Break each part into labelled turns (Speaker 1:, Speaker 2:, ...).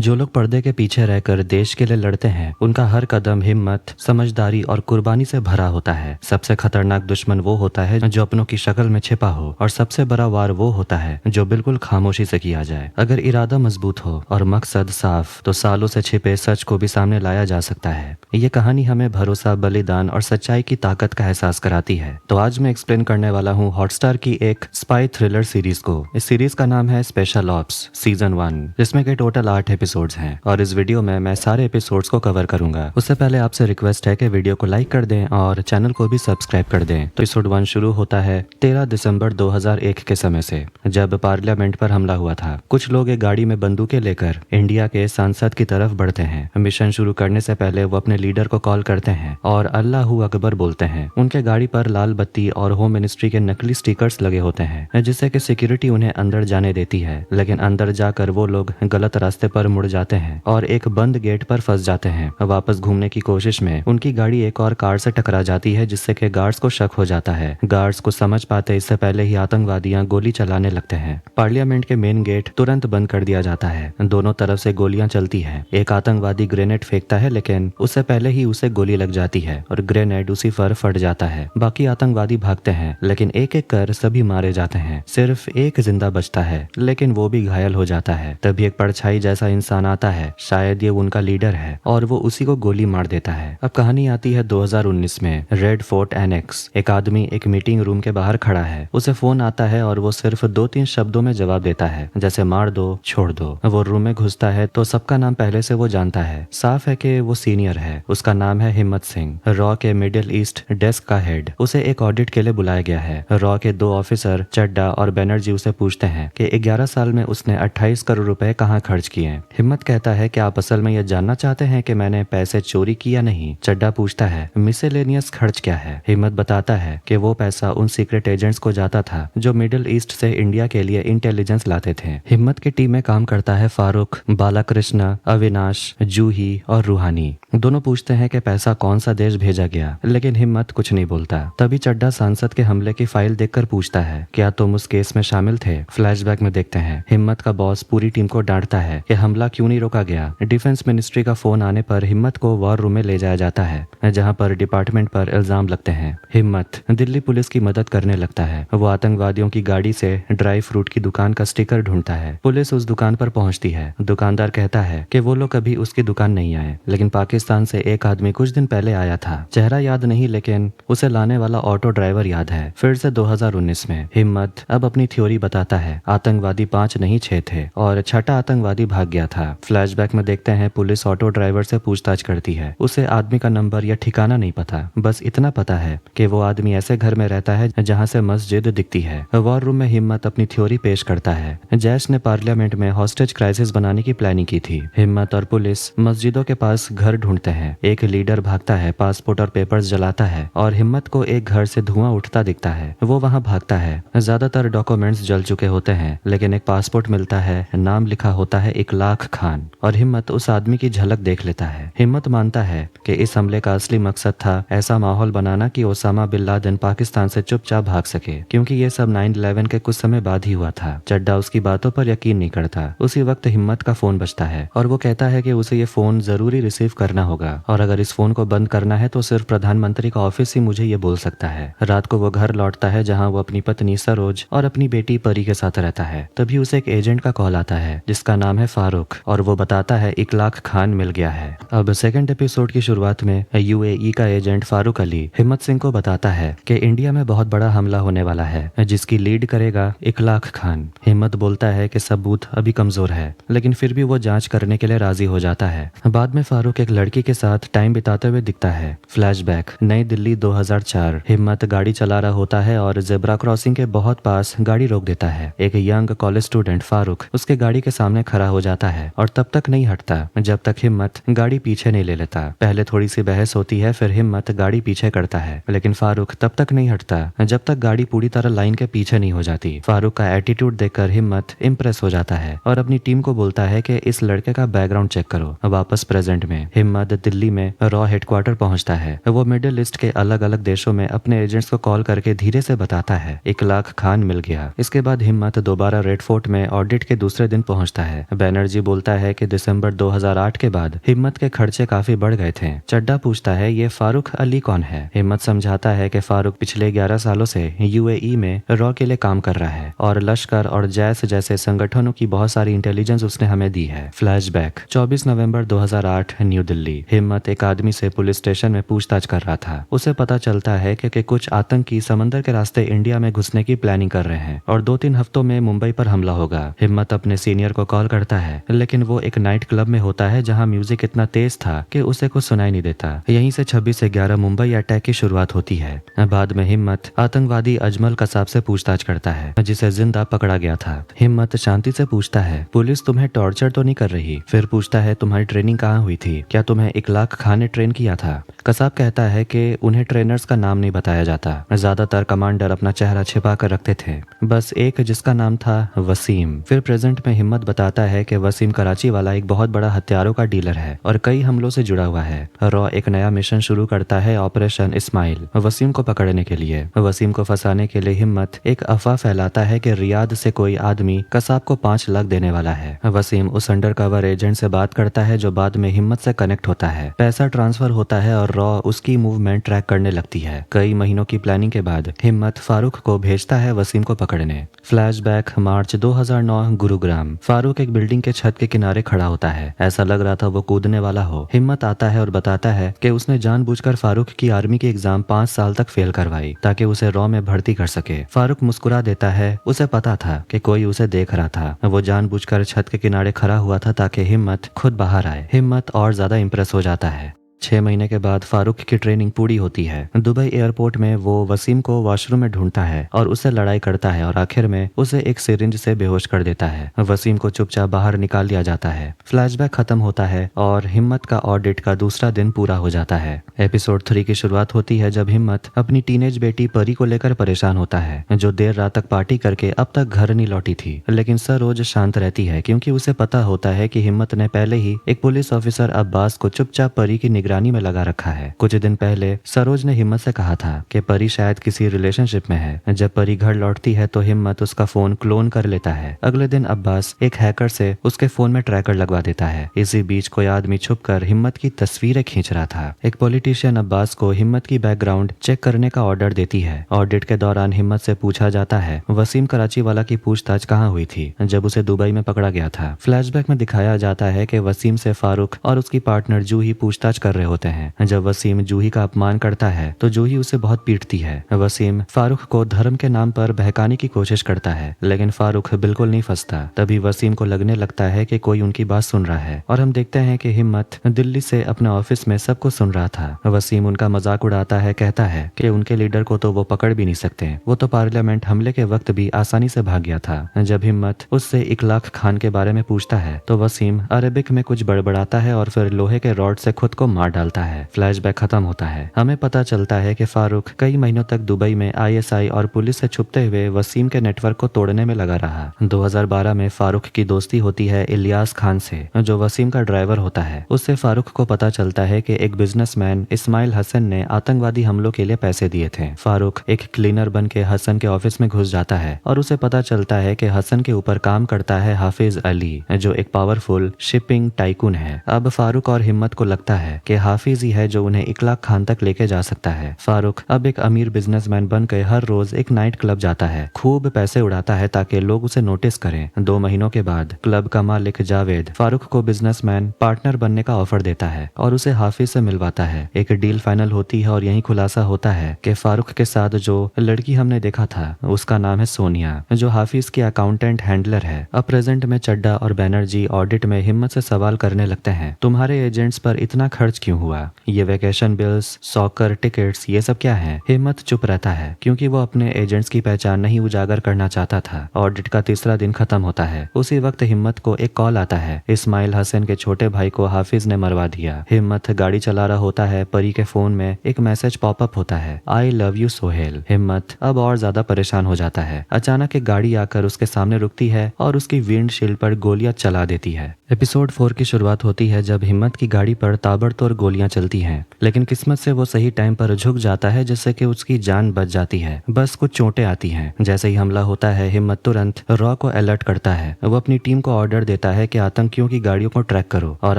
Speaker 1: जो लोग पर्दे के पीछे रहकर देश के लिए लड़ते हैं, उनका हर कदम हिम्मत, समझदारी और कुर्बानी से भरा होता है। सबसे खतरनाक दुश्मन वो होता है जो अपनों की शक्ल में छिपा हो, और सबसे बड़ा वार वो होता है जो बिल्कुल खामोशी से किया जाए। अगर इरादा मजबूत हो और मकसद साफ, तो सालों से छिपे सच को भी सामने लाया जा सकता है। ये कहानी हमें भरोसा, बलिदान और सच्चाई की ताकत का एहसास कराती है। तो आज मैं एक्सप्लेन करने वाला हूँ हॉटस्टार की एक स्पाई थ्रिलर सीरीज को। इस सीरीज का नाम है स्पेशल ऑप्स सीजन 1, जिसमें के टोटल 8 एपिसोड्स हैं, और इस वीडियो में मैं सारे एपिसोड्स को कवर करूंगा। उससे पहले आपसे रिक्वेस्ट है कि वीडियो को लाइक कर दें और चैनल को भी सब्सक्राइब कर दें। तो एपिसोड 1 शुरू होता है 13 दिसंबर 2001 के समय से, जब पार्लियामेंट पर हमला हुआ था। कुछ लोग एक गाड़ी में बंदूकें लेकर इंडिया के सांसद की तरफ बढ़ते हैं। मिशन शुरू करने से पहले वो अपने लीडर को कॉल करते हैं और अल्लाहू अकबर बोलते हैं। उनके गाड़ी पर लाल बत्ती और होम मिनिस्ट्री के नकली स्टिकर्स लगे होते हैं, जिससे कि सिक्योरिटी उन्हें अंदर जाने देती है। लेकिन अंदर जाकर वो लोग गलत रास्ते पर मुड़ जाते हैं और एक बंद गेट पर फंस जाते हैं। वापस घूमने की कोशिश में उनकी गाड़ी एक और कार से टकरा जाती है, जिससे कि गार्ड्स को शक हो जाता है। गार्ड्स को समझ पाते इससे पहले ही आतंकवादियां गोली चलाने लगते हैं। पार्लियामेंट के मेन गेट तुरंत बंद कर दिया जाता है। दोनों तरफ से गोलियां चलती हैं। एक आतंकवादी ग्रेनेड फेंकता है, लेकिन उससे पहले ही उसे गोली लग जाती है और ग्रेनेड उसी पर फट जाता है। बाकी आतंकवादी भागते हैं, लेकिन एक एक कर सभी मारे जाते हैं। सिर्फ एक जिंदा बचता है, लेकिन वो भी घायल हो जाता है। तभी एक परछाई जैसा इंसान आता है, शायद ये उनका लीडर है, और वो उसी को गोली मार देता है। अब कहानी आती है 2019 में। Red fort annex. एक आदमी एक मीटिंग रूम के बाहर खड़ा है। उसे फोन आता है और वो सिर्फ 2-3 शब्दों में जवाब देता है, जैसे मार दो, छोड़ दो। वो रूम में घुसता है तो सबका नाम पहले से वो जानता है। साफ है कि वो सीनियर है। उसका नाम है हिम्मत सिंह, रॉ के मिडिल ईस्ट डेस्क का हेड। उसे एक ऑडिट के लिए बुलाया गया है। रॉ के 2 ऑफिसर चड्डा और बैनर्जी उसे पूछते हैं कि 11 साल में उसने 28 करोड़ रुपए कहाँ खर्च किए। हिम्मत कहता है कि आप असल में यह जानना चाहते हैं कि मैंने पैसे चोरी की या नहीं। चड्डा पूछता है मिसेलेनियस खर्च क्या है। हिम्मत बताता है कि वो पैसा उन सीक्रेट एजेंट्स को जाता था जो मिडिल ईस्ट से इंडिया के लिए इंटेलिजेंस लाते थे। हिम्मत की टीम में काम करता है फारूक, बालाकृष्ण, अविनाश, जूही और रूहानी। दोनों पूछते हैं कि पैसा कौन सा देश भेजा गया, लेकिन हिम्मत कुछ नहीं बोलता। तभी चड्डा सांसद के हमले की फाइल देखकर पूछता है क्या तुम उस केस में शामिल थे। फ्लैशबैक में देखते हैं हिम्मत का बॉस पूरी टीम को डांटता है कि हमला क्यों नहीं रोका गया। डिफेंस मिनिस्ट्री का फोन आने पर हिम्मत को वॉर रूम में ले जाया जाता है, जहां पर डिपार्टमेंट पर इल्जाम लगते हैं। हिम्मत दिल्ली पुलिस की मदद करने लगता है। वो आतंकवादियों की गाड़ी से ड्राई फ्रूट की दुकान का स्टिकर ढूंढता है। पुलिस उस दुकान पर पहुंचती है। दुकानदार कहता है कि वो लोग कभी उसकी दुकान नहीं आए, लेकिन पाकिस्तान से एक आदमी कुछ दिन पहले आया था। चेहरा याद नहीं, लेकिन उसे लाने वाला ऑटो ड्राइवर याद है। फिर से 2019 में हिम्मत अब अपनी थ्योरी बताता है। आतंकवादी 5 नहीं 6 थे और छठा आतंकवादी भाग गया था। फ्लैशबैक में देखते हैं पुलिस ऑटो ड्राइवर से पूछताछ करती है। उसे आदमी का नंबर या ठिकाना नहीं पता, बस इतना पता है कि वो आदमी ऐसे घर में रहता है जहां से मस्जिद दिखती है। वॉर रूम में हिम्मत अपनी थ्योरी पेश करता है। जैश ने पार्लियामेंट में हॉस्टेज क्राइसिस बनाने की प्लानिंग की थी। हिम्मत और पुलिस मस्जिदों के पास घर ढूंढते हैं। एक लीडर भागता है, पासपोर्ट और पेपर्स जलाता है, और हिम्मत को एक घर से धुआं उठता दिखता है। वो वहां भागता है। ज्यादातर डॉक्यूमेंट्स जल चुके होते हैं, लेकिन एक पासपोर्ट मिलता है, नाम लिखा होता है इकलाख खान, और हिम्मत उस आदमी की झलक देख लेता है। हिम्मत मानता है कि इस हमले का असली मकसद था ऐसा माहौल बनाना कि ओसामा बिन लादेन पाकिस्तान से चुपचाप भाग सके, क्योंकि ये सब 9/11 के कुछ समय बाद ही हुआ था। चड्डा उसकी बातों पर यकीन नहीं करता। उसी वक्त हिम्मत का फोन बजता है और वो कहता है कि उसे ये फोन जरूरी रिसीव करना होगा, और अगर इस फोन को बंद करना है तो सिर्फ प्रधानमंत्री का ऑफिस ही मुझे ये बोल सकता है। रात को वो घर लौटता है, जहाँ वो अपनी पत्नी सरोज और अपनी बेटी परी के साथ रहता है। तभी उसे एक एजेंट का कॉल आता है, जिसका नाम है फारूक, और वो बताता है इकलाख खान मिल गया है। अब सेकंड एपिसोड की शुरुआत में यूएई का एजेंट फारूक अली हिम्मत सिंह को बताता है कि इंडिया में बहुत बड़ा हमला होने वाला है, जिसकी लीड करेगा इकलाख खान। हिम्मत बोलता है कि सबूत अभी कमजोर है, लेकिन फिर भी वो जांच करने के लिए राजी हो जाता है। बाद में फारूक एक लड़की के साथ टाइम बिताते हुए दिखता है। फ्लैशबैक नई दिल्ली 2004। हिम्मत गाड़ी चला रहा होता है और जेब्रा क्रॉसिंग के बहुत पास गाड़ी रोक देता है। एक यंग कॉलेज स्टूडेंट फारूक उसके गाड़ी के सामने खड़ा हो जाता है और तब तक नहीं हटता जब तक हिम्मत गाड़ी पीछे नहीं ले लेता। पहले थोड़ी सी बहस होती है, फिर हिम्मत गाड़ी पीछे करता है, लेकिन फारूक तब तक नहीं हटता जब तक गाड़ी पूरी तरह लाइन के पीछे नहीं हो जाती। फारूक का एटीट्यूड देखकर हिम्मत इम्प्रेस हो जाता है और अपनी टीम को बोलता है कि इस लड़के का बैकग्राउंड चेक करो। वापस प्रेजेंट में हिम्मत दिल्ली में रॉ हेडक्वार्टर पहुंचता है। वो मिडिल ईस्ट के अलग अलग देशों में अपने एजेंट्स को कॉल करके धीरे से बताता है इकलाख खान मिल गया। इसके बाद हिम्मत दोबारा रेड फोर्ट में ऑडिट के दूसरे दिन पहुंचता है। बैनर्जी बोलता है कि दिसंबर 2008 के बाद हिम्मत के खर्चे काफी बढ़ गए थे। चड्डा पूछता है ये फारूक अली कौन है। हिम्मत समझाता है कि फारूक पिछले 11 सालों से यूएई में रॉ के लिए काम कर रहा है और लश्कर और जैश जैसे संगठनों की बहुत सारी इंटेलिजेंस उसने हमें दी है। फ्लैशबैक 24 नवंबर 2008 न्यू दिल्ली। हिम्मत एक आदमी से पुलिस स्टेशन में पूछताछ कर रहा था। उसे पता चलता है कि कुछ आतंकी समंदर के रास्ते इंडिया में घुसने की प्लानिंग कर रहे हैं और 2-3 हफ्तों में मुंबई पर हमला होगा। हिम्मत अपने सीनियर को कॉल करता है, लेकिन वो एक नाइट क्लब में होता है जहां म्यूजिक इतना तेज था कि उसे कुछ सुनाई नहीं देता। यहीं से 26 से 11 मुंबई अटैक की शुरुआत होती है। बाद में हिम्मत आतंकवादी अजमल कसाब से पूछताछ करता है जिसे जिंदा पकड़ा गया था। हिम्मत शांति से पूछता है पुलिस तुम्हें टॉर्चर तो नहीं कर रही? फिर पूछता है तुम्हारी ट्रेनिंग कहाँ हुई थी? क्या तुम्हें इकलाक खान ने ट्रेन किया था? कसाब कहता है कि उन्हें ट्रेनर्स का नाम नहीं बताया जाता। ज्यादातर कमांडर अपना चेहरा छिपा कर रखते थे, बस एक जिसका नाम था वसीम। फिर प्रेजेंट में हिम्मत बताता है कि वसीम कराची वाला एक बहुत बड़ा हथियारों का डीलर है और कई हमलों से जुड़ा हुआ है। रॉ एक नया मिशन शुरू करता है, ऑपरेशन इस्माइल, वसीम को पकड़ने के लिए। वसीम को फंसाने के लिए हिम्मत एक अफवाह फैलाता है कि रियाद से कोई आदमी कसाब को 5 लाख देने वाला है। वसीम उस अंडरकवर एजेंट से बात करता है जो बाद में हिम्मत से कनेक्ट होता है। पैसा ट्रांसफर होता है और रॉ उसकी मूवमेंट ट्रैक करने लगती है। कई महीनों की प्लानिंग के बाद हिम्मत फारूक को भेजता है वसीम को पकड़ने। फ्लैशबैक मार्च 2009 गुरुग्राम। फारूक एक बिल्डिंग के छत के किनारे खड़ा होता है, ऐसा लग रहा था वो कूदने वाला हो। हिम्मत आता है और बताता है कि उसने जानबूझकर फारूक की आर्मी की एग्जाम 5 साल तक फेल करवाई ताकि उसे रॉ में भर्ती कर सके। फारूक मुस्कुरा देता है, उसे पता था कि कोई उसे देख रहा था। वो जानबूझकर छत के किनारे खड़ा हुआ था ताकि हिम्मत खुद बाहर आए। हिम्मत और ज्यादा इंप्रेस हो जाता है। 6 महीने के बाद फारूक की ट्रेनिंग पूरी होती है। दुबई एयरपोर्ट में वो वसीम को वॉशरूम में ढूंढता है और उससे लड़ाई करता है और आखिर में उसे एक सिरिंज से बेहोश कर देता है। वसीम को चुपचाप बाहर निकाल लिया जाता है। फ्लैशबैक खत्म होता है और हिम्मत का ऑडिट का दूसरा दिन पूरा हो जाता है। एपिसोड 3 की शुरुआत होती है जब हिम्मत अपनी टीनेज बेटी परी को लेकर परेशान होता है, जो देर रात तक पार्टी करके अब तक घर नहीं लौटी थी। लेकिन सरोज शांत रहती है क्योंकि उसे पता होता है कि हिम्मत ने पहले ही एक पुलिस ऑफिसर अब्बास को चुपचाप परी की निगरानी में लगा रखा है। कुछ दिन पहले सरोज ने हिम्मत से कहा था कि परी शायद किसी रिलेशनशिप में है। जब परी घर लौटती है तो हिम्मत उसका फोन क्लोन कर लेता है। अगले दिन अब्बास एक हैकर से उसके फोन में ट्रैकर लगवा देता है। इसी बीच कोई आदमी छुपकर हिम्मत की तस्वीरें खींच रहा था। एक पॉलिटिशियन अब्बास को हिम्मत की बैकग्राउंड चेक करने का ऑर्डर देती है। ऑडिट के दौरान हिम्मत से पूछा जाता है वसीम कराची वाला की पूछताछ कहाँ हुई थी जब उसे दुबई में पकड़ा गया था। फ्लैशबैक में दिखाया जाता है कि वसीम से फारूक और उसकी पार्टनर जूही पूछताछ कर रहे होते हैं। जब वसीम जूही का अपमान करता है तो जूही उसे बहुत पीटती है। वसीम फारूक को धर्म के नाम पर बहकाने की कोशिश करता है, लेकिन फारूक बिल्कुल नहीं फंसता। तभी वसीम को लगने लगता है कि कोई उनकी बात सुन रहा है और हम देखते हैं कि हिम्मत दिल्ली से अपने ऑफिस में सब कुछ सुन रहा था। वसीम उनका मजाक उड़ाता है, कहता है कि उनके लीडर को तो वो पकड़ भी नहीं सकते, वो तो पार्लियामेंट हमले के वक्त भी आसानी से भाग गया था। जब हिम्मत उससे इकलाक खान के बारे में पूछता है तो वसीम अरेबिक में कुछ बड़बड़ाता है और फिर लोहे के रॉड से खुद को मार डालता है। फ्लैशबैक खत्म होता है। हमें पता चलता है कि फारूक कई महीनों तक दुबई में आईएसआई और पुलिस से छुपते हुए वसीम के नेटवर्क को तोड़ने में लगा रहा। 2012 में फारूक की दोस्ती होती है इलियास खान से, जो वसीम का ड्राइवर होता है। उससे फारूक को पता चलता है कि एक बिजनेसमैन इस्माइल हसन ने आतंकवादी हमलों के लिए पैसे दिए थे। फारूक एक क्लीनर बन के हसन के ऑफिस में घुस जाता है और उसे पता चलता है कि हसन के ऊपर काम करता है हाफिज अली, जो एक पावरफुल शिपिंग टाइकून है। अब फारूक और हिम्मत को लगता है कि हाफिज ही है जो उन्हें इकलाक खान तक लेके जा सकता है। फारूक अब एक अमीर बिजनेसमैन बनकर हर रोज एक नाइट क्लब जाता है, खूब पैसे उड़ाता है ताकि लोग उसे नोटिस करें। 2 महीनों के बाद क्लब का मालिक जावेद फारूक को बिजनेसमैन पार्टनर बनने का ऑफर देता है और उसे हाफिज से मिलवाता है। एक डील फाइनल होती है और यही खुलासा होता है कि फारूक के साथ जो लड़की हमने देखा था उसका नाम है सोनिया, जो हाफिज की अकाउंटेंट हैंडलर है। अब प्रेजेंट में चड्डा और बैनर्जी ऑडिट में हिम्मत से सवाल करने लगते हैं, तुम्हारे एजेंट्स पर इतना खर्च क्यों हुआ? ये वेकेशन बिल्स, सॉकर टिकट्स, ये सब क्या है? हिम्मत चुप रहता है क्योंकि वो अपने एजेंट्स की पहचान नहीं उजागर करना चाहता था। ऑडिट का तीसरा दिन खत्म होता है। उसी वक्त हिम्मत को एक कॉल आता है, इस्माइल हसन के छोटे भाई को हाफिज ने मरवा दिया। हिम्मत गाड़ी चला रहा होता है, परी के फोन में एक मैसेज पॉपअप होता है, आई लव यू सोहेल। हिम्मत अब और ज्यादा परेशान हो जाता है। अचानक एक गाड़ी आकर उसके सामने रुकती है और उसकी विंडशील्ड पर गोलियां चला देती है। एपिसोड 4 की शुरुआत होती है जब हिम्मत की गाड़ी पर ताबड़तोड़ गोलियां चलती हैं, लेकिन किस्मत से वो सही टाइम पर झुक जाता है जिससे कि उसकी जान बच जाती है। बस कुछ चोटें आती हैं। जैसे ही हमला होता है, हिम्मत तुरंत रॉ को अलर्ट करता है। वो अपनी टीम को ऑर्डर देता है कि आतंकियों की गाड़ियों को ट्रैक करो और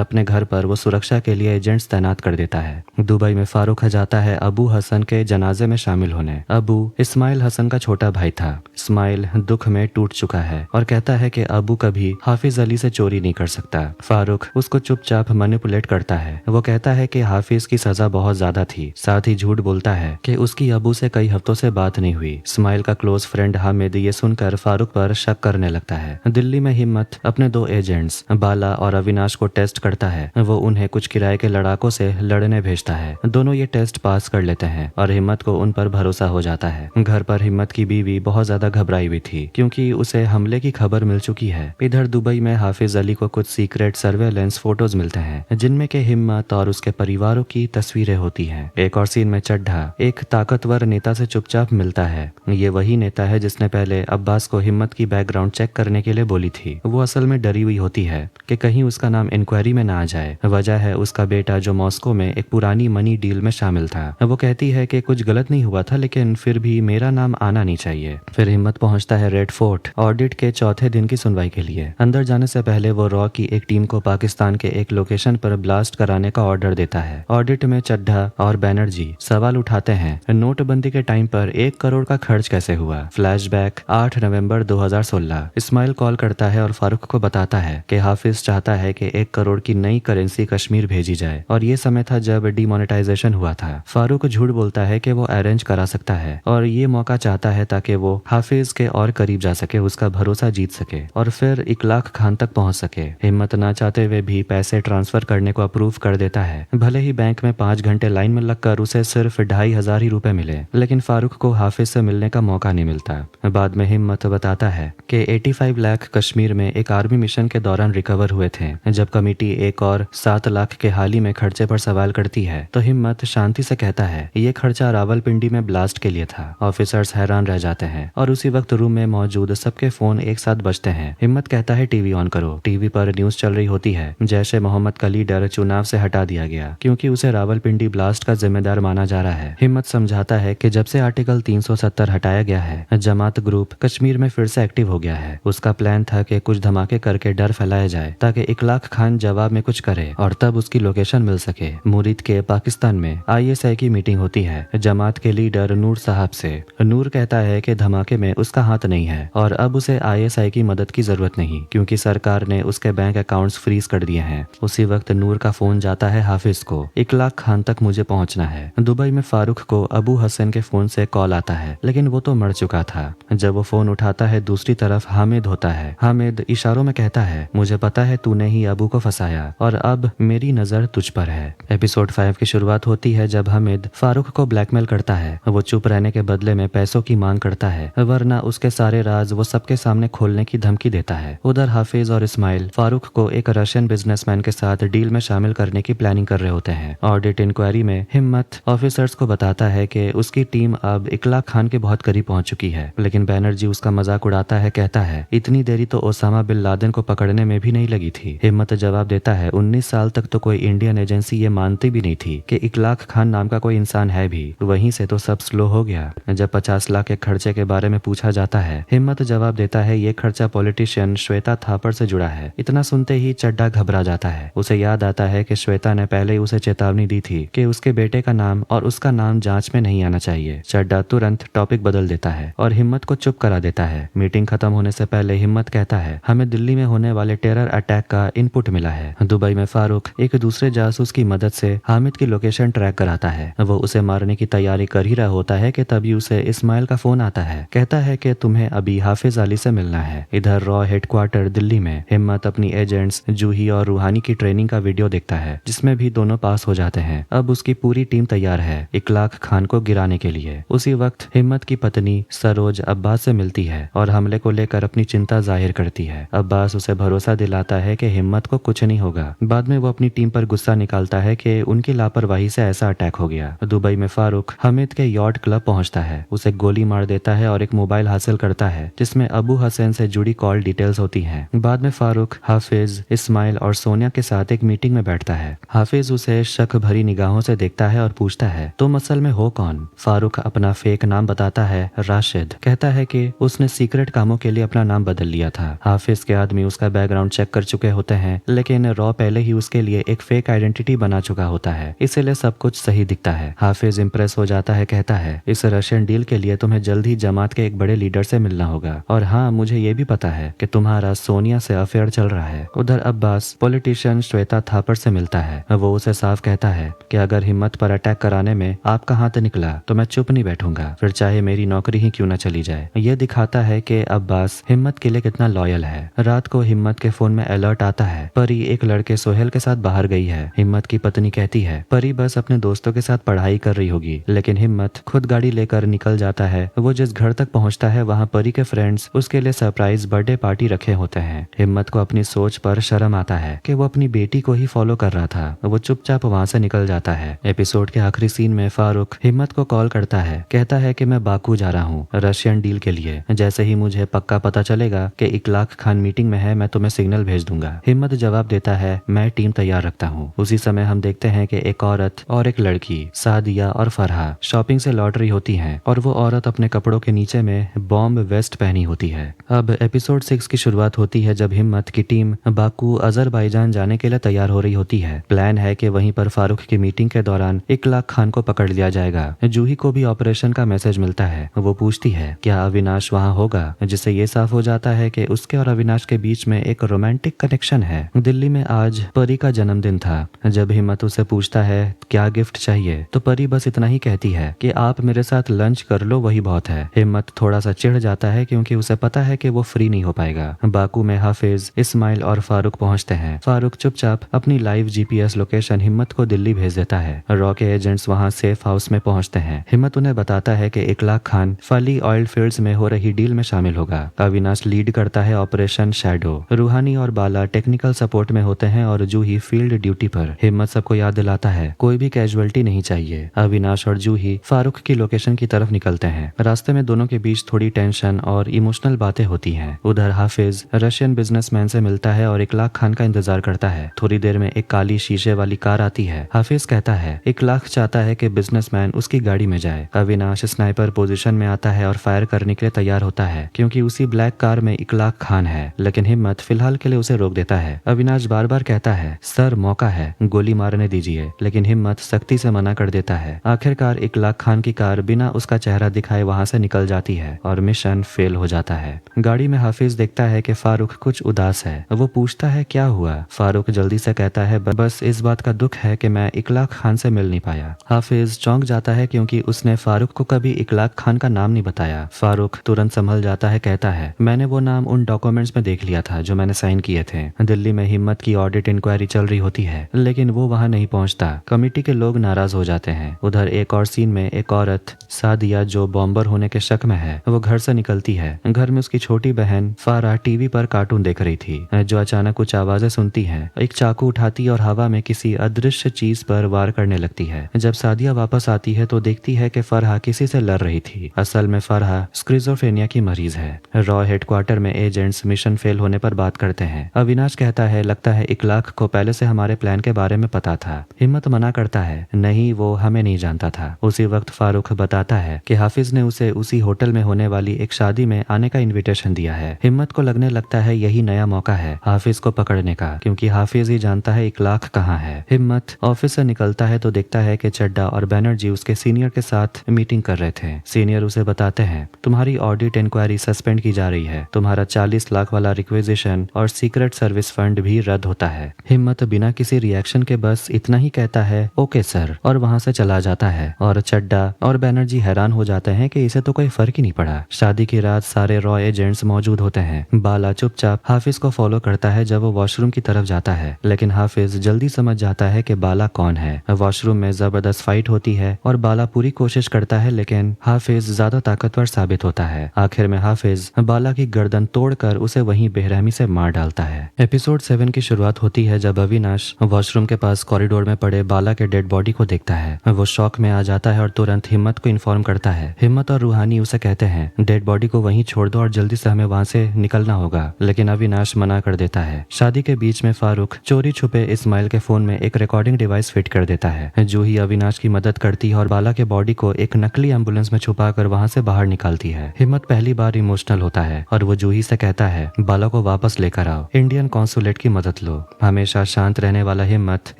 Speaker 1: अपने घर पर वो सुरक्षा के लिए एजेंट्स तैनात कर देता है। दुबई में फारूक जाता है अबू हसन के जनाजे में शामिल होने। अबू इस्माइल हसन का छोटा भाई था। इस्माइल दुख में टूट चुका है और कहता है कि अबू कभी हाफिज अली से चोरी नहीं कर सकता। फारूक उसको चुपचाप मैनिपुलेट करता है। वो कहता है कि हाफिज की सजा बहुत ज्यादा थी, साथ ही झूठ बोलता है कि उसकी अबू से कई हफ्तों से बात नहीं हुई। इस्माइल का क्लोज फ्रेंड हामिद ये सुनकर फारूक पर शक करने लगता है। दिल्ली में हिम्मत अपने 2 एजेंट्स बाला और अविनाश को टेस्ट करता है। वो उन्हें कुछ किराए के लड़ाकों से लड़ने भेजता है। दोनों ये टेस्ट पास कर लेते हैं और हिम्मत को उन पर भरोसा हो जाता है। घर पर हिम्मत की बीवी बहुत ज्यादा घबराई हुई थी क्योंकि उसे हमले की खबर मिल चुकी है। इधर दुबई में हाफिज अली को कुछ सीक्रेट सर्वेलेंस फोटोज मिलते हैं जिनमें के हिम्मत और उसके परिवारों की तस्वीरें होती हैं। एक और सीन में चड्ढा एक ताकतवर नेता से चुपचाप मिलता है। ये वही नेता है जिसने पहले अब्बास को हिम्मत की बैकग्राउंड चेक करने के लिए बोली थी। वो असल में डरी हुई होती है कि कहीं उसका नाम इंक्वायरी में ना आ जाए। वजह है उसका बेटा जो मॉस्को में एक पुरानी मनी डील में शामिल था। वो कहती है कि कुछ गलत नहीं हुआ था लेकिन फिर भी मेरा नाम आना नहीं चाहिए। फिर हिम्मत पहुंचता है रेड फोर्ट ऑडिट के चौथे दिन की सुनवाई के लिए। अंदर जाने से पहले वो रॉ की एक टीम को पाकिस्तान के एक लोकेशन पर ब्लास्ट कराने का ऑर्डर देता है। ऑडिट में चड्ढा और बैनर्जी सवाल उठाते हैं, नोटबंदी के टाइम पर 1 करोड़ का खर्च कैसे हुआ। फ्लैशबैक 8 नवंबर 2016। इस्माइल कॉल करता है और फारूक को बताता है कि हाफिज चाहता है कि 1 करोड़ की नई करेंसी कश्मीर भेजी जाए और ये समय था जब डिमोनेटाइजेशन हुआ था। फारूक झूठ बोलता है कि वो अरेंज करा सकता है और ये मौका चाहता है ताकि वो हाफिज के और करीब जा सके, उसका भरोसा जीत सके और फिर इकलाक खान तक पहुंच सके। हिम्मत ना चाहते हुए भी पैसे ट्रांसफर करने को अप्रूव कर देता है। भले ही बैंक में 5 घंटे लाइन में लगकर उसे सिर्फ 2,500 ही रुपए मिले, लेकिन फारूक को हाफिज से मिलने का मौका नहीं मिलता। बाद में हिम्मत बताता है कि 85 लाख कश्मीर में एक आर्मी मिशन के दौरान रिकवर हुए थे। जब कमेटी एक और 7 लाख के हाल ही में खर्चे पर सवाल करती है तो हिम्मत शांति से कहता है ये खर्चा रावलपिंडी में ब्लास्ट के लिए था। ऑफिसर्स हैरान रह जाते हैं और उसी वक्त रूम में मौजूद सबके फोन एक साथ बजते हैं। हिम्मत कहता है टीवी ऑन करो। टीवी पर न्यूज चल रही होती है, जैश ए मोहम्मद का लीडर चुनाव से हटा दिया गया क्योंकि उसे रावलपिंडी ब्लास्ट का जिम्मेदार माना जा रहा है। हिम्मत समझाता है कि जब से आर्टिकल 370 हटाया गया है, जमात ग्रुप कश्मीर में फिर से एक्टिव हो गया है। उसका प्लान था कि कुछ धमाके करके डर फैलाया जाए ताकि इकलाक खान जवाब में कुछ करे और तब उसकी लोकेशन मिल सके। मुरीद के पाकिस्तान में ISI की मीटिंग होती है जमात के लीडर नूर साहब से। नूर कहता है कि धमाके में उसका हाथ नहीं है और अब उसे ISI की मदद की जरूरत नहीं क्योंकि सरकार ने उसके बैंक अकाउंट्स फ्रीज कर दिए हैं। उसी वक्त नूर का फोन जाता है हाफिज को, इकलाक खान तक मुझे पहुंचना है। दुबई में फारूक को अबू हसन के फोन से कॉल आता है लेकिन वो तो मर चुका था। जब वो फोन उठाता है दूसरी तरफ हामिद होता है। हामिद इशारों में कहता है मुझे पता है तूने ही अबू को फंसाया और अब मेरी नजर तुझ पर है। एपिसोड 5 की शुरुआत होती है जब हामिद फारूक को ब्लैकमेल करता है। वो चुप रहने के बदले में पैसों की मांग करता है वरना उसके सारे राज वो सबके सामने खोलने की धमकी देता है। उधर हाफिज और इस्माइल फारूक को एक रशियन बिजनेसमैन के साथ डील में शामिल करने की प्लानिंग कर रहे होते हैं। ऑडिट इंक्वायरी में हिम्मत ऑफिसर्स को बताता है कि उसकी टीम अब इकलाक खान के बहुत करीब पहुंच चुकी है, लेकिन बैनर्जी उसका मजाक उड़ाता है, कहता है इतनी देरी तो ओसामा बिन लादेन को पकड़ने में भी नहीं लगी थी। हिम्मत जवाब देता है 19 साल तक तो कोई इंडियन एजेंसी ये मानती भी नहीं थी कि इकलाक खान नाम का कोई इंसान है भी। वहीं से तो सब स्लो हो गया। जब 50 लाख के खर्चे के बारे में पूछा जाता है, हिम्मत जवाब देता है ये खर्चा पॉलिटिशियन श्वेता थापर से जुड़ा है। इतना सुनते ही चड्ढा घबरा जाता है। उसे याद आता है कि श्वेता ने पहले ही उसे चेतावनी दी थी कि उसके बेटे का नाम और उसका नाम जांच में नहीं आना चाहिए। चड्ढा तुरंत टॉपिक बदल देता है और हिम्मत को चुप करा देता है। मीटिंग खत्म होने से पहले हिम्मत कहता है हमें दिल्ली में होने वाले टेरर अटैक का इनपुट मिला है। दुबई में फारूक एक दूसरे जासूस की मदद से हामिद की लोकेशन ट्रैक कराता है। वो उसे मारने की तैयारी कर ही रहा होता है कि तभी उसे इस्माइल का फोन आता है, कहता है कि तुम्हें अभी हाफिज अली से मिलना है। इधर रॉ हेडक्वार्टर दिल्ली में हिम्मत अपनी एजेंट्स जूही और रूहानी की ट्रेनिंग का वीडियो देखता है जिसमें भी दोनों पास हो जाते हैं। अब उसकी पूरी टीम तैयार है इकलाक खान को गिराने के लिए। उसी वक्त हिम्मत की पत्नी सरोज अब्बास से मिलती है और हमले को लेकर अपनी चिंता जाहिर करती है। अब्बास उसे भरोसा दिलाता है कि हिम्मत को कुछ नहीं होगा। बाद में वो अपनी टीम पर गुस्सा निकालता है कि उनकी लापरवाही से ऐसा अटैक हो गया। दुबई में फारूक हामिद के यॉट क्लब पहुंचता है, उसे गोली मार देता है और एक मोबाइल हासिल करता है जिसमें अबू हसन से जुड़ी कॉल डिटेल्स होती हैं। बाद में फारूक हाफिज, इस्माइल और सोनिया के साथ एक मीटिंग में बैठता है। हाफिज उसे शक भरी निगाहों से देखता है और पूछता है, तुम असल में हो कौन? फारूक अपना फेक नाम बताता है, राशिद। कहता है कि उसने सीक्रेट कामों के लिए अपना नाम बदल लिया था। हाफिज के आदमी उसका बैकग्राउंड चेक कर चुके होते हैं, लेकिन रॉ पहले ही उसके लिए एक फेक आइडेंटिटी बना चुका होता है, इसीलिए सब कुछ सही दिखता है। हाफिज इम्प्रेस हो जाता है, कहता है, इस रशियन डील के लिए तुम्हें जल्द ही जमात के एक बड़े लीडर से मिलना होगा। और हाँ, मुझे ये भी पता है कि तुम्हारा सोनिया से अफेयर चल रहा है। उधर अब्बास पॉलिटिशियन श्वेता थापर से मिलता है। वो उसे साफ कहता है कि अगर हिम्मत पर अटैक कराने में आपका हाथ निकला तो मैं चुप नहीं बैठूंगा, फिर चाहे मेरी नौकरी ही क्यों न चली जाए। ये दिखाता है कि अब्बास हिम्मत के लिए कितना लॉयल है। रात को हिम्मत के फोन में अलर्ट आता है, परी एक लड़के सोहेल के साथ बाहर गई है। हिम्मत की पत्नी कहती है परी बस अपने दोस्तों के साथ पढ़ाई कर रही होगी, लेकिन हिम्मत खुद गाड़ी लेकर निकल जाता है। वो जिस घर तक पहुंचता है वहाँ परी के फ्रेंड्स उसके लिए सरप्राइज बर्थडे पार्टी रखे होते हैं। हिम्मत को अपनी सोच पर शर्म आता है कि वो अपनी बेटी को ही फॉलो कर रहा था। वो चुपचाप वहाँ से निकल जाता है। एपिसोड के आखिरी सीन में फारूक हिम्मत को कॉल करता है, कहता है कि मैं बाकू जा रहा हूँ रशियन डील के लिए। जैसे ही मुझे पक्का पता चलेगा कि इकलाक खान मीटिंग में है, मैं तुम्हें सिग्नल भेज दूंगा। हिम्मत जवाब देता है, मैं टीम तैयार रखता हूँ। उसी समय हम देखते हैं कि एक औरत और एक लड़की सादिया और फरहा शॉपिंग से लौट रही होती हैं और वो औरत अपने कपड़ों के नीचे में बॉम्ब वेस्ट पहनी होती है। अब एपिसोड 6 की शुरुआत होती है जब हिम्मत की टीम बाकू अजरबैजान जाने के लिए तैयार हो रही होती है। प्लान है कि वहीं पर फारूक की मीटिंग के दौरान इकलाक खान को पकड़ लिया जाएगा। जूही को भी ऑपरेशन का मैसेज मिलता है। वो पूछती है क्या अविनाश वहाँ होगा, जिससे ये साफ हो जाता है कि उसके और अविनाश के बीच में एक रोमांटिक कनेक्शन है। दिल्ली में आज परी का जन्मदिन था। जब हिम्मत उससे पूछता है क्या गिफ्ट चाहिए, तो परी बस इतना ही कहती है कि आप मेरे साथ लंच कर लो, वही बहुत है। हिम्मत थोड़ा सा चिढ़ जाता है क्योंकि उसे पता है कि वो फ्री नहीं हो पाएगा। बाकू में हाफिज, इस्माइल और फारूक पहुंचते हैं। फारूक चुपचाप अपनी लाइव जीपीएस लोकेशन हिम्मत को दिल्ली भेज देता है। रॉ के एजेंट्स वहां सेफ हाउस में पहुंचते हैं। हिम्मत उन्हें बताता है कि इकलाक खान फली ऑयल फील्ड्स में हो रही डील में शामिल होगा। अविनाश लीड करता है ऑपरेशन शैडो। रूहानी और बाला टेक्निकल सपोर्ट में होते हैं और जूही फील्ड ड्यूटी पर। हिम्मत सबको याद दिलाता है कोई भी कैजुअलिटी नहीं चाहिए। अविनाश और जूही फारूक की लोकेशन की तरफ निकलते हैं। रास्ते में दोनों के बीच थोड़ी टेंशन और इमोशनल बातें होती हैं। उधर हाफिज रशियन बिजनेसमैन से मिलता है और इकलाक खान का इंतजार करता है। थोड़ी देर में एक काली शीशे वाली कार आती है। हाफिज कहता है इकलाक चाहता है कि बिजनेसमैन उसकी गाड़ी में जाए। अविनाश स्नाइपर पोजीशन में आता है और फायर करने के लिए तैयार होता है क्योंकि उसी ब्लैक कार में इकलाक खान है, लेकिन हिम्मत फिलहाल के लिए उसे रोक देता है। अविनाश बार बार कहता है सर मौका है, गोली मारने दीजिए, लेकिन हिम्मत सख्ती से मना कर देता है। आखिरकार इकलाक खान की कार बिना उसका चेहरा दिखाए वहां से निकल जाती है और मिशन फेल हो जाता है। गाड़ी में हाफिज देखता है कि फारूक कुछ उदास है। वो पूछता है क्या हुआ। फारूक जल्दी से कहता है बस इस बात का दुख है कि मैं इकलाक खान से मिल नहीं पाया। हाफिज चौंक जाता है क्योंकि उसने फारूक को कभी इकलाक खान का नाम नहीं बताया। फारूक तुरंत संभल जाता है, कहता है मैंने वो नाम उन डॉक्यूमेंट्स में देख लिया था जो मैंने साइन किए थे। दिल्ली में हिम्मत की ऑडिट इंक्वायरी चल रही होती है, लेकिन वो वहां नहीं पहुंचता। कमेटी के लोग नाराज हो जाते हैं। उधर एक और सीन में एक औरत सादिया जो बॉम्बर होने के शक में है, वो घर से निकलती है। घर में उसकी छोटी बहन फारा टीवी पर कार्टून देख रही थी, जो अचानक कुछ आवाजें सुनती है। एक चाकू उठाती और हवा में किसी अदृश्य चीज पर वार करने लगती है। जब सादिया वापस आती है तो देखती है कि फरहा किसी से लड़ रही थी। असल में फरहा स्क्रिजोफ्रेनिया की मरीज है। रॉ हेडक्वार्टर में एजेंट्स मिशन फेल होने पर बात करते हैं। अविनाश कहता है लगता है इकलाक को पहले से हमारे प्लान के बारे में पता था। हिम्मत मना करता है नहीं, वो हमें नहीं जानता था। उसी वक्त फारूक बताता है कि हाफिज ने उसे उसी होटल में होने वाली एक शादी में आने का इनविटेशन दिया है। हिम्मत को लगने लगता है यही नया मौका है हाफिज को पकड़ने का, क्योंकि हाफिज ही जानता है इकलाक कहाँ है। हिम्मत ऑफिस से निकलता है तो देखता है कि चड्डा और बैनर्जी उसके सीनियर के साथ मीटिंग कर रहे थे। सीनियर उसे बताते हैं तुम्हारी ऑडिट इंक्वायरी सस्पेंड की जा रही है, तुम्हारा 40 लाख वाला रिक्वेजिशन और सीक्रेट सर्विस फंड भी रद्द होता है। हिम्मत बिना किसी रिएक्शन के बस इतना ही कहता है ओके सर, और वहां से चला जाता है। और चड्डा और बैनर्जी हैरान हो जाते हैं कि इसे तो कोई फर्क ही नहीं पड़ा। शादी की रात सारे रॉ एजेंट्स मौजूद होते हैं। बाला चुपचाप हाफिज को फॉलो करता है जब वो वॉशरूम की तरफ जाता है, लेकिन हाफिज जल्दी समझ जाता है कि बाला कौन है। वॉशरूम में जबरदस्त फाइट होती है और बाला पूरी कोशिश करता है, लेकिन हाफिज ज्यादा ताकतवर साबित होता है। आखिर में हाफिज बाला की गर्दन तोड़कर उसे वहीं बेरहमी से मार डालता है। एपिसोड 7 की शुरुआत होती है जब अविनाश वॉशरूम के पास कॉरिडोर में पड़े बाला के डेड बॉडी को देखता है। वो शॉक में आ जाता है और तुरंत हिम्मत को इन्फॉर्म करता है। हिम्मत और रूहानी उसे कहते हैं डेड बॉडी को वहीं छोड़ दो और जल्दी से हमें वहां से निकलना होगा, लेकिन अविनाश मना कर देता है। शादी के बीच में फारूक चोरी छुपे इस्माइल के फोन में एक रिकॉर्डिंग डिवाइस फिट कर देता है। जूही अविनाश की मदद करती है और बाला के बॉडी को एक नकली एम्बुलेंस में छुपाकर वहां से बाहर निकालती है। हिम्मत पहली बार इमोशनल होता है और वो जूही से कहता है बाला को वापस लेकर आओ, इंडियन कॉन्सुलेट की मदद लो। हमेशा शांत रहने वाला हिम्मत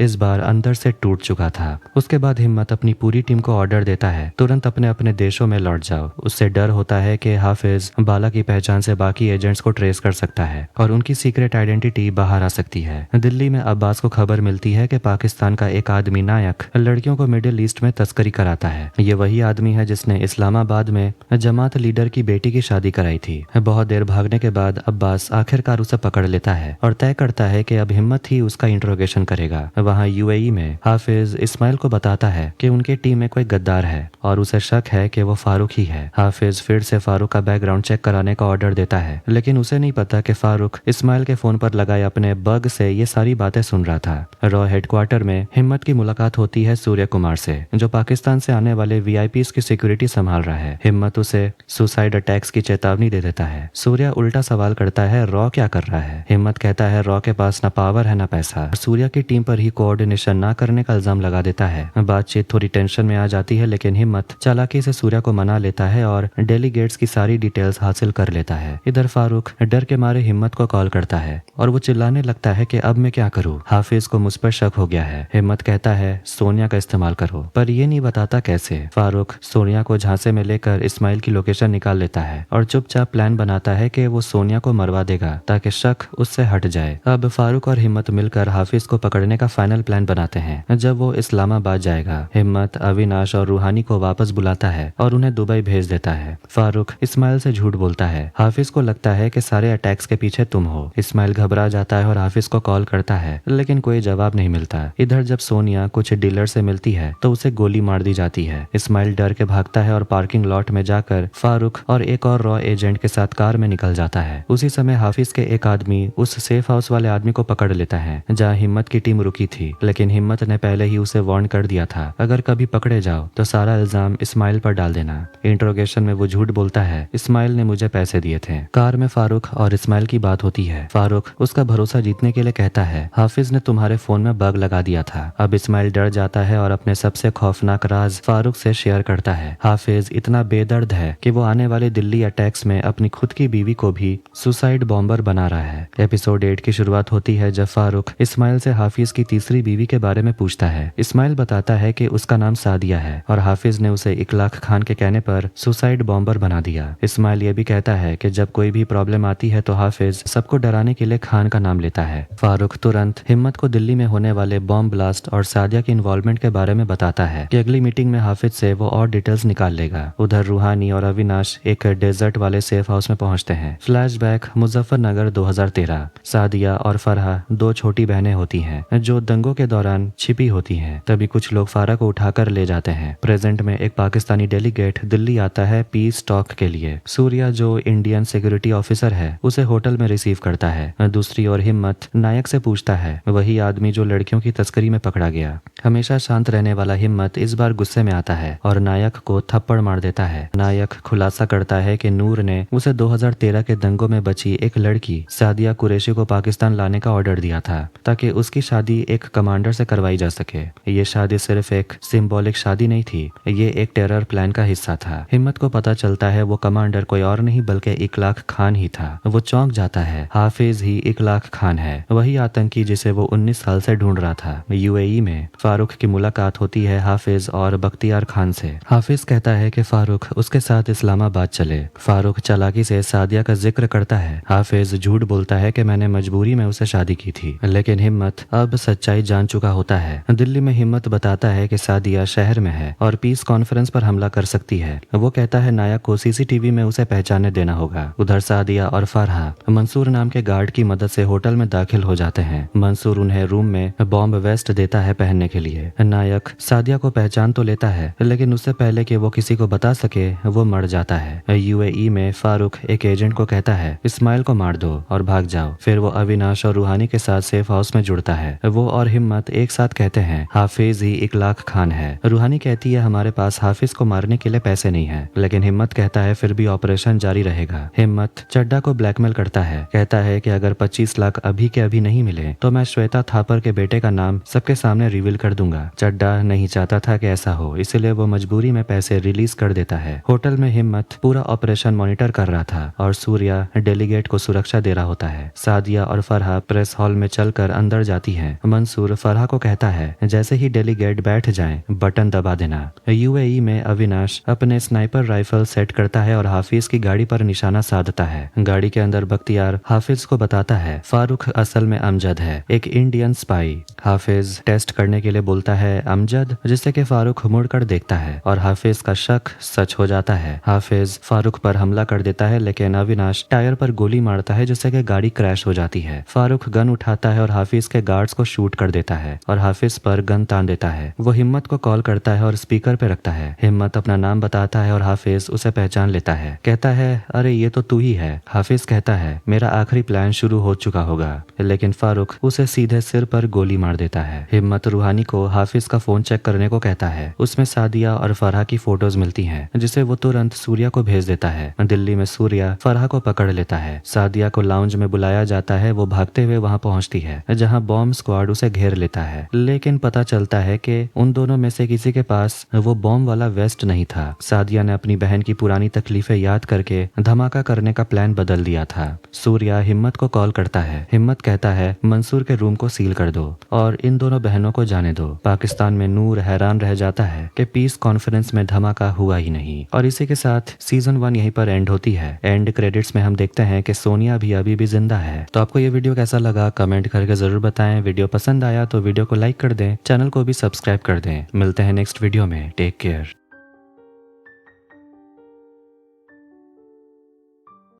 Speaker 1: इस बार अंदर से टूट चुका था। उसके बाद हिम्मत अपनी पूरी टीम को ऑर्डर देता है तुरंत अपने अपने देशों में लौट जाओ। उससे डर होता है कि हाफिज बाला की पहचान से बाकी एजेंट्स को ट्रेस कर सकता है और उनकी सीक्रेट आइडेंटिटी बाहर आ सकती है। दिल्ली में अब्बास को खबर मिलती है कि पाकिस्तान का एक आदमी नायक लड़कियों को मिडिल ईस्ट में तस्करी कराता है। ये वही आदमी है जिसने इस्लामाबाद में जमात लीडर की बेटी की शादी कराई थी। बहुत देर भागने के बाद अब्बास आखिरकार उसे पकड़ लेता है और तय करता है कि अब हिम्मत ही उसका इंट्रोगेशन करेगा। वहाँ यूएई में हाफिज इस्माइल को बताता है कि उनकी टीम में कोई गद्दार है और उसे शक है कि वो फारूक ही है। हाफिज फिर से फारूक का बैकग्राउंड चेक कराने का ऑर्डर देता है, लेकिन उसे नहीं पता कि फारूक इस्माइल के फोन पर लगाए अपने बग से ये सारी बातें सुन रहा था। रॉ हेडक्वार्टर में हिम्मत की मुलाकात होती है सूर्य कुमार से, जो पाकिस्तान से आने वाले वीआईपीज की सिक्योरिटी संभाल रहा है। हिम्मत उसे सुसाइड अटैक्स की चेतावनी दे देता है। सूर्य उल्टा सवाल करता है रॉ क्या कर रहा है। हिम्मत कहता है रॉ के पास ना पावर है ना पैसा। सूर्य की टीम पर ही कोऑर्डिनेशन ना करने का इल्जाम लगा देता है। बातचीत थोड़ी टेंशन में आ जाती है, लेकिन हिम्मत चालाकी से सूर्य को मना लेता है और डेलीगेट्स की सारी डिटेल्स हासिल कर लेता है। इधर फारूक डर के मारे हिम्मत को कॉल करता है और वो चिल्लाने लगता है कि अब मैं क्या करूं। हाफिज को मुझ पर शक हो गया है। हिम्मत कहता है सोनिया का इस्तेमाल करो, पर ये नहीं बताता कैसे। फारूक सोनिया को झांसे में लेकर इस्माइल की लोकेशन निकाल लेता है और चुपचाप प्लान बनाता है कि वो सोनिया को मरवा देगा ताकि शक उससे हट जाए। अब फारूक और हिम्मत मिलकर हाफिज को पकड़ने का फाइनल प्लान बनाते हैं। जब वो इस्लामाबाद जाएगा, हिम्मत अविनाश और रूहानी को वापस बुलाता है और उन्हें दुबई भेज देता है। फारूक इस्माइल से झूठ बोलता है। हाफिज को लगता है कि सारे अटैक्स के पीछे तुम हो। इस्माइल घबरा जाता है और हाफिज को कॉल करता है, लेकिन कोई जवाब नहीं मिलता। इधर जब सोनिया कुछ डीलर से मिलती है तो उसे गोली मार दी जाती है। इस्माइल डर के भागता है और पार्किंग लॉट में जाकर फारूक और एक और रॉ एजेंट के साथ कार में निकल जाता है। उसी समय हाफिज के एक आदमी उस सेफ हाउस वाले आदमी को पकड़ लेता है जहाँ हिम्मत की टीम रुकी थी, लेकिन हिम्मत ने पहले ही उसे वार्न कर दिया था अगर कभी पकड़े जाओ तो सारा इल्जाम इस्माइल पर डाल देना। इंट्रोगेशन में वो झूठ बोलता है इस्माइल ने मुझे पैसे दिए थे। कार में फारूक और इस्माइल की बात होती है। फारूक उसका भरोसा जीतने के लिए कहता है हाफिज ने तुम्हारे फोन में बग लगा दिया था। अब इस्माइल डर जाता है और अपने सबसे खौफनाक राज फारूक से शेयर करता है। हाफिज इतना बेदर्द है कि वो आने वाले दिल्ली अटैक्स में अपनी खुद की बीवी को भी सुसाइड बॉम्बर बना रहा है। एपिसोड 8 की शुरुआत होती है जब फारूक इस्माइल से हाफिज की तीसरी बीवी के बारे में पूछता है। इस्माइल बताता है कि उसका नाम सादिया है और हाफिज ने उसे इकलाक खान के कहने पर सुसाइड बॉम्बर बना दिया। इस्माइल ये भी कहता है कि जब कोई भी प्रॉब्लम आती है तो हाफिज सबको डराने के लिए खान का नाम लेता है। फारूक तुरंत हिम्मत को दिल्ली में होने वाले बॉम्ब ब्लास्ट और सादिया की इन्वॉल्वमेंट के बारे में बताता है कि अगली मीटिंग में हाफिज से वो और डिटेल्स निकाल लेगा। उधर रूहानी और अविनाश एक डेजर्ट वाले सेफ हाउस में पहुंचते हैं। फ्लैशबैक मुजफ्फरनगर 2013। सादिया और फरहा दो छोटी बहनें होती हैं जो दंगों के दौरान छिपी होती हैं। तभी कुछ लोग फारा को उठाकर ले जाते हैं। प्रेजेंट में एक पाकिस्तानी डेलीगेट दिल्ली आता है पीस टॉक के लिए। सूर्या जो इंडियन सिक्योरिटी ऑफिसर है उसे होटल में रिसीव करता है। दूसरी ओर हिम्मत नायक से पूछता है, वही आदमी जो लड़कियों की तस्करी में पकड़ा गया। हमेशा शांत रहने वाला हिम्मत इस बार गुस्से में आता है और नायक को थप्पड़ मार देता है। नायक खुलासा करता है कि नूर ने उसे 2013 के दंगों में बची एक लड़की सादिया कुरैशी को पाकिस्तान लाने का ऑर्डर दिया था ताकि उसकी शादी एक कमांडर से करवाई जा सके। ये शादी सिर्फ एक सिंबॉलिक शादी नहीं थी, ये एक टेरर प्लान का हिस्सा था। हिम्मत को पता चलता है वो कमांडर कोई और नहीं बल्कि इकलाक खान ही था। वो चौंक जाता है, हाफिज ही इकलाक खान है, वही आतंकी जिसे वो 19 साल से ढूंढ रहा था। यूएई में फारूक की मुलाकात होती है हाफिज और बख्तियार खान से। हाफिज कहता है कि फारूक उसके साथ इस्लामाबाद चले। फारूक चालाकी से सादिया का जिक्र करता है। हाफिज झूठ बोलता है कि मैंने मजबूरी में उसे शादी की थी, लेकिन हिम्मत अब सच्चाई जान चुका होता है। दिल्ली में हिम्मत बताता है कि सादिया शहर में है और पीस कॉन्फ्रेंस पर हमला कर सकती है। वो कहता है नायक को सीसीटीवी में उसे पहचानने देना होगा। उधर सादिया और फरहा मंसूर नाम के गार्ड की मदद से होटल में दाखिल हो जाते हैं। मंसूर उन्हें रूम में बॉम्ब वेस्ट देता है पहनने के लिए। नायक सादिया को पहचान तो लेता है, लेकिन उससे पहले कि वो किसी को बता सके वो मर जाता है। यूएई में फारूक एक एजेंट को कहता है इस्माइल को मार दो और भाग जाओ। फिर वो अविनाश और रूहानी के साथ सेफ हाउस में जुड़ता है। वो और हिम्मत एक साथ कहते हैं हाफिज ही इकलाक खान है। रूहानी कहती है हमारे पास हाफिज को मारने के लिए पैसे नहीं है, लेकिन हिम्मत कहता है फिर भी ऑपरेशन जारी रहेगा। हिम्मत चड्डा को ब्लैकमेल करता है, कहता है कि अगर 25 लाख अभी के अभी नहीं मिले तो मैं श्वेता थापर के बेटे का नाम सबके सामने रिवील कर दूंगा। चड्डा नहीं चाहता था कि ऐसा हो, इसलिए वो मजबूरी में पैसे रिलीज कर देता है। होटल में हिम्मत पूरा ऑपरेशन मॉनिटर कर रहा था और सूर्या डेलीगेट को सुरक्षा दे रहा होता है। सादिया और फरहा प्रेस हॉल में चलकर अंदर जाती हैं। मंसूर फरहा को कहता है, जैसे ही डेलीगेट बैठ जाएं, बटन दबा देना। यूएई में अविनाश अपने स्नाइपर राइफल सेट करता है और हाफिज की गाड़ी पर निशाना साधता है। गाड़ी के अंदर बख्तियार हाफिज को बताता है फारूक असल में अमजद है, एक इंडियन स्पाई। हाफिज टेस्ट करने के लिए बोलता है अमजद, जिससे कि फारूक मुड़कर देखता है और हाफिज का शक सच हो जाता है। हाफिज फारूक पर हमला कर देता है, लेकिन अविनाश टायर पर गोली मारता है, जिससे कि गाड़ी क्रैश हो जाती है। फारूक गन उठाता है और हाफिज के गार्ड्स को शूट कर देता है और हाफिज पर गन तान देता है। वो हिम्मत को कॉल करता है और स्पीकर पे रखता है। हिम्मत अपना नाम बताता है और हाफिज उसे पहचान लेता है। कहता है, अरे ये तो तू ही है। हाफिज कहता है, मेरा आखिरी प्लान शुरू हो चुका होगा, लेकिन फारूक उसे सीधे सिर पर गोली मार देता है। हिम्मत रूहानी को हाफिज का फोन चेक करने को कहता है। उसमें सादिया और फरहा की फोटोज मिलती हैं, जिसे वो तुरंत सूर्या को भेज देता है। दिल्ली में सूर्या फरहा को पकड़ लेता है। सादिया को लाउंज में बुलाया जाता है। वो भागते हुए वहां पहुंचती है, जहां बॉम्ब स्क्वाड उसे घेर लेता है, लेकिन पता चलता है कि उन दोनों में से किसी के पास वो बॉम्ब वाला वेस्ट नहीं था। सादिया ने अपनी बहन की पुरानी तकलीफें याद करके धमाका करने का प्लान बदल दिया था। सूर्या हिम्मत को कॉल करता है। हिम्मत कहता है, मंसूर के रूम को सील कर दो और इन दोनों बहनों को जाने दो। पाकिस्तान में नूर हैरान रह जाता है कि पीस कॉन्फ्रेंस में धमाका हुआ ही नहीं। और इसी के साथ सीजन 1 यहीं पर एंड होती है। एंड क्रेडिट्स में हम देखते हैं कि सोनिया भी अभी भी जिंदा है। तो आपको ये वीडियो कैसा लगा कमेंट करके जरूर बताएं। वीडियो पसंद आया तो वीडियो को लाइक कर दें, चैनल को भी सब्सक्राइब कर दें। मिलते हैं नेक्स्ट वीडियो में। Take care.